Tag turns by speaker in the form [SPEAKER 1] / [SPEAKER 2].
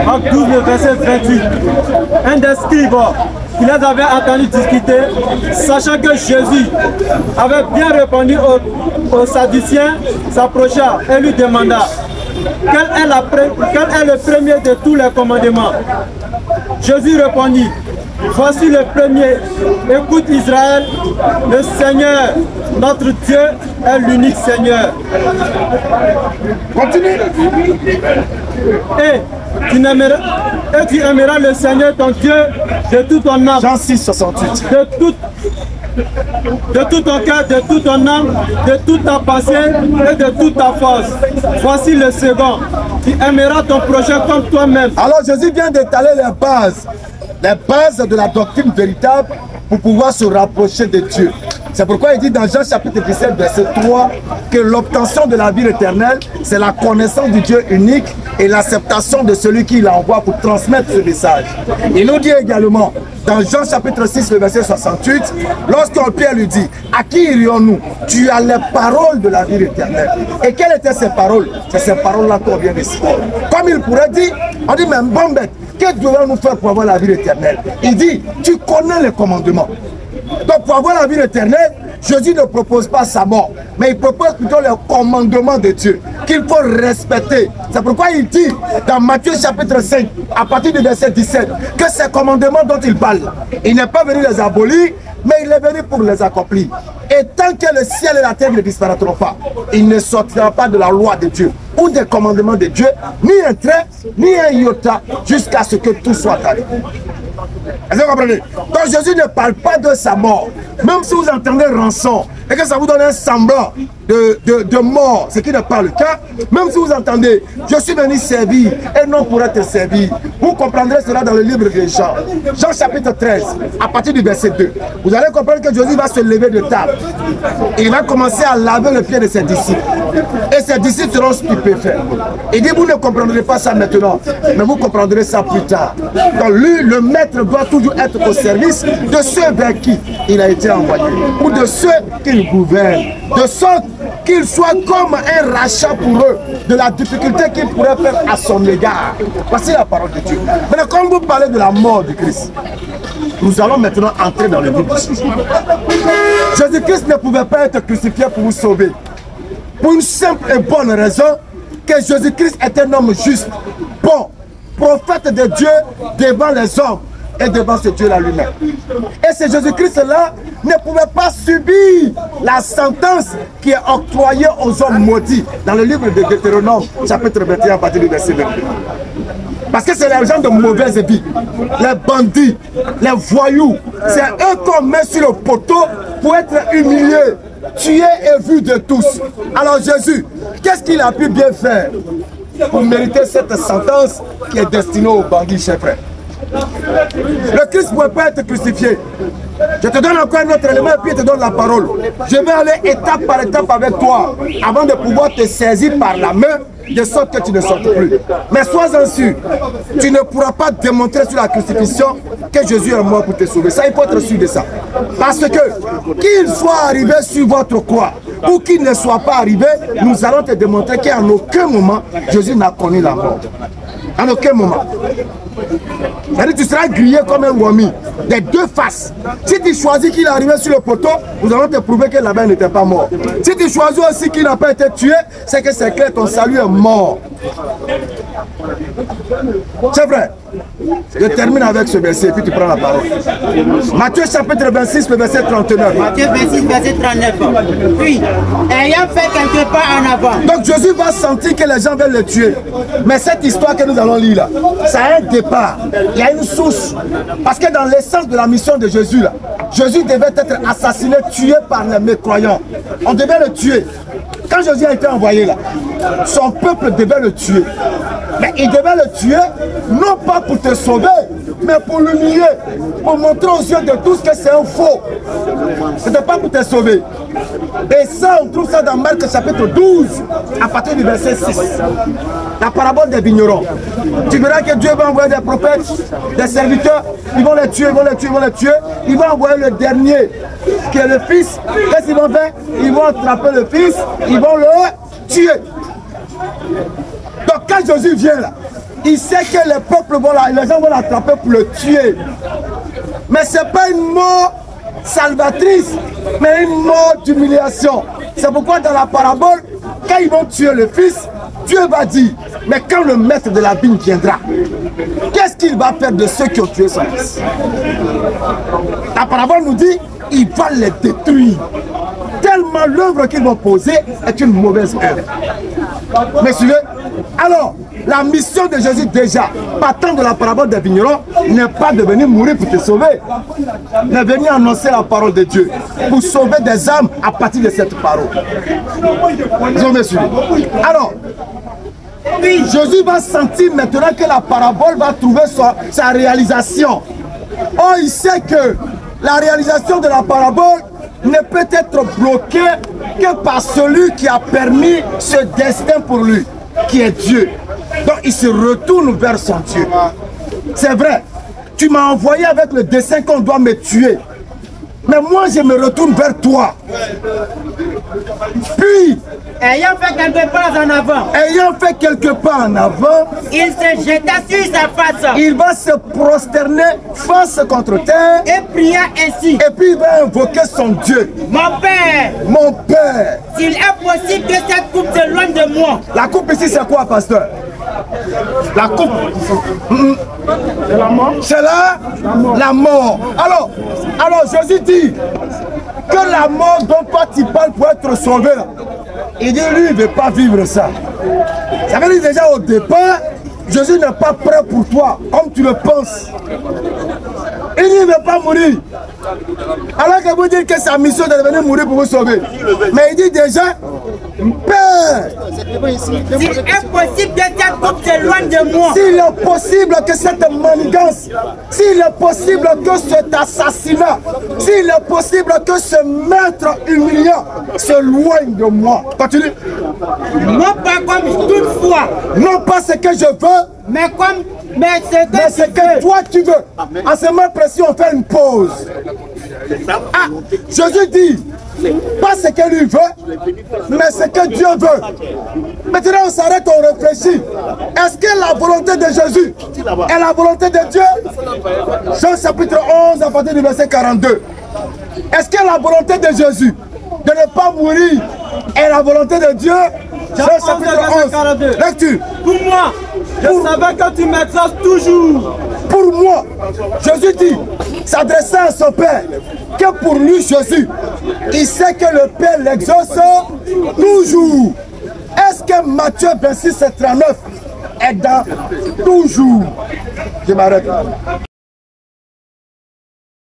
[SPEAKER 1] Acte 12, le verset 28. Un des scribes qui les avait entendus discuter, sachant que Jésus avait bien répondu aux Sadduciens, s'approcha et lui demanda quel est le premier de tous les commandements. Jésus répondit, voici le premier, écoute Israël, le Seigneur, notre Dieu est l'unique Seigneur.
[SPEAKER 2] Continue.
[SPEAKER 1] Et tu aimeras le Seigneur ton Dieu de tout ton âme.
[SPEAKER 2] Jean 6, 68.
[SPEAKER 1] De tout ton cœur, de toute ton âme, de toute ta pensée et de toute ta force. Voici le second. Tu aimeras ton prochain comme toi-même.
[SPEAKER 2] Alors Jésus vient d'étaler les bases de la doctrine véritable pour pouvoir se rapprocher de Dieu. C'est pourquoi il dit dans Jean chapitre 17, verset 3, que l'obtention de la vie éternelle, c'est la connaissance du Dieu unique et l'acceptation de celui qui l'envoie pour transmettre ce message. Il nous dit également, dans Jean chapitre 6, le verset 68, lorsque Pierre lui dit, à qui irions-nous? Tu as les paroles de la vie éternelle. Et quelles étaient ces paroles? C'est ces paroles-là qu'on vient de citer. Comme il pourrait dire, on dit, mais bon bête, que devons-nous faire pour avoir la vie éternelle? Il dit, tu connais les commandements. Donc pour avoir la vie éternelle, Jésus ne propose pas sa mort, mais il propose plutôt le commandement de Dieu, qu'il faut respecter. C'est pourquoi il dit dans Matthieu chapitre 5, à partir du verset 17, que ces commandements dont il parle, il n'est pas venu les abolir, mais il est venu pour les accomplir. Et tant que le ciel et la terre ne disparaîtront pas, il ne sortira pas de la loi de Dieu ou des commandements de Dieu, ni un trait, ni un iota, jusqu'à ce que tout soit arrivé. Est-ce que vous comprenez? Donc Jésus ne parle pas de sa mort. Même si vous entendez rançon et que ça vous donne un semblant de mort, ce qui n'est pas le cas, même si vous entendez je suis venu servir et non pour être servi, vous comprendrez cela dans le livre de Jean. Jean chapitre 13, à partir du verset 2. Vous allez comprendre que Jésus va se lever de table. Il va commencer à laver le pied de ses disciples. Et ses disciples seront stupéfaits. Il dit, vous ne comprendrez pas ça maintenant, mais vous comprendrez ça plus tard. Donc lui, le maître doit toujours être au service de ceux vers qui il a été envoyé, ou de ceux qu'il gouverne, de sorte qu'il soit comme un rachat pour eux de la difficulté qu'il pourrait faire à son égard. Voici la parole de Dieu. Maintenant, quand vous parlez de la mort de Christ, nous allons maintenant entrer dans le vif du sujet. Jésus-Christ ne pouvait pas être crucifié pour vous sauver. Pour une simple et bonne raison, que Jésus-Christ est un homme juste, bon, prophète de Dieu devant les hommes et devant ce Dieu-là lui-même. Et ce Jésus-Christ-là ne pouvait pas subir la sentence qui est octroyée aux hommes maudits dans le livre de Deutéronome, chapitre 21, à partir du verset 22. Parce que c'est les gens de mauvaise vie, les bandits, les voyous. C'est eux qu'on met sur le poteau pour être humiliés, tués et vus de tous. Alors Jésus, qu'est-ce qu'il a pu bien faire pour mériter cette sentence qui est destinée aux bandits, chers frères? Le Christ ne pouvait pas être crucifié. Je te donne encore un autre élément et puis je te donne la parole. Je vais aller étape par étape avec toi avant de pouvoir te saisir par la main de sorte que tu ne sortes plus. Mais sois-en sûr, tu ne pourras pas démontrer sur la crucifixion que Jésus est mort pour te sauver. Ça, il faut être sûr de ça. Parce que qu'il soit arrivé sur votre croix ou qu'il ne soit pas arrivé, nous allons te démontrer qu'en aucun moment Jésus n'a connu la mort. En aucun moment. C'est-à-dire tu seras grillé comme un wami, des deux faces. Si tu choisis qu'il est arrivé sur le poteau, nous allons te prouver que là-bas n'était pas mort. Si tu choisis aussi qu'il n'a pas été tué, c'est que c'est clair, ton salut est mort. C'est vrai. Je termine avec ce verset et puis tu prends la parole. Matthieu chapitre 26, le verset 39.
[SPEAKER 3] Matthieu 26, verset 39. Puis, ayant fait quelque part en avant.
[SPEAKER 2] Donc Jésus va sentir que les gens veulent le tuer. Mais cette histoire que nous allons lire là, ça a un départ. Il y a une source. Parce que dans l'essence de la mission de Jésus là, Jésus devait être assassiné, tué par les mécroyants. On devait le tuer. Quand Jésus a été envoyé là, son peuple devait le tuer. Mais il devait le tuer, non pas pour te sauver, mais pour l'humilier, pour montrer aux yeux de tous que c'est un faux. Ce n'était pas pour te sauver. Et ça, on trouve ça dans Marc chapitre 12, à partir du verset 6. La parabole des vignerons. Tu verras que Dieu va envoyer des prophètes, des serviteurs, ils vont les tuer, ils vont les tuer, ils vont les tuer. Il va envoyer le dernier, qui est le fils. Qu'est-ce qu'ils vont faire? Ils vont attraper le fils, ils vont le tuer. Donc quand Jésus vient là, il sait que les peuples vont là, les gens vont l'attraper pour le tuer. Mais ce n'est pas une mort salvatrice, mais une mort d'humiliation. C'est pourquoi dans la parabole, quand ils vont tuer le fils, Dieu va dire, mais quand le maître de la vigne viendra, qu'est-ce qu'il va faire de ceux qui ont tué son fils? La parabole nous dit, il va les détruire. Tellement l'œuvre qu'ils vont poser est une mauvaise œuvre. Me suivez? Alors, la mission de Jésus déjà, partant de la parabole des vignerons, n'est pas de venir mourir pour te sauver, mais venir annoncer la parole de Dieu, pour sauver des âmes à partir de cette parole. Vous me suivez? Alors, Jésus va sentir maintenant que la parabole va trouver sa réalisation. Or, il sait que la réalisation de la parabole ne peut être bloquée que par celui qui a permis ce destin pour lui, qui est Dieu. Donc il se retourne vers son Dieu. C'est vrai, tu m'as envoyé avec le dessein qu'on doit me tuer. Mais moi je me retourne vers toi. Puis,
[SPEAKER 3] ayant fait quelques pas en avant, il se jeta sur sa face.
[SPEAKER 2] Il va se prosterner face contre terre
[SPEAKER 3] et pria ainsi.
[SPEAKER 2] Et puis il va invoquer son Dieu.
[SPEAKER 3] Mon Père, s'il est possible que cette coupe s'éloigne de moi.
[SPEAKER 2] La coupe ici c'est quoi, pasteur? La coupe, c'est la mort. C'est la mort. Alors Jésus dit que la mort dont toi tu parles pour être sauvé là, il dit lui il ne veut pas vivre ça. Ça veut dire déjà au départ, Jésus n'est pas prêt pour toi comme tu le penses. Il dit il ne veut pas mourir. Alors que vous dites que sa mission de venir mourir pour vous sauver. Mais il dit déjà, Père,
[SPEAKER 3] s'il est possible que cette coupe s'éloigne de moi.
[SPEAKER 2] S'il est possible que cette manigance, s'il est possible que cet assassinat, s'il est possible que ce maître humiliant s'éloigne de moi. Continue.
[SPEAKER 3] Non pas comme toutefois.
[SPEAKER 2] Non pas ce que je veux.
[SPEAKER 3] Mais
[SPEAKER 2] ce que toi tu veux. En ce moment précis, on fait une pause. Ah, Jésus dit, pas ce que lui veut, mais ce que Dieu veut. Maintenant on s'arrête, on réfléchit. Est-ce que la volonté de Jésus est la volonté de Dieu? Jean chapitre 11 à partir du verset 42. Est-ce que la volonté de Jésus de ne pas mourir est la volonté de Dieu? Jean chapitre 11, 42. Lecture.
[SPEAKER 1] Pour moi, je savais que tu m'exauces toujours.
[SPEAKER 2] Pour moi, Jésus dit, s'adressant à son Père, que pour lui, Jésus, il sait que le Père l'exauce toujours. Est-ce que Matthieu 26 et 39 est dans toujours? Je m'arrête.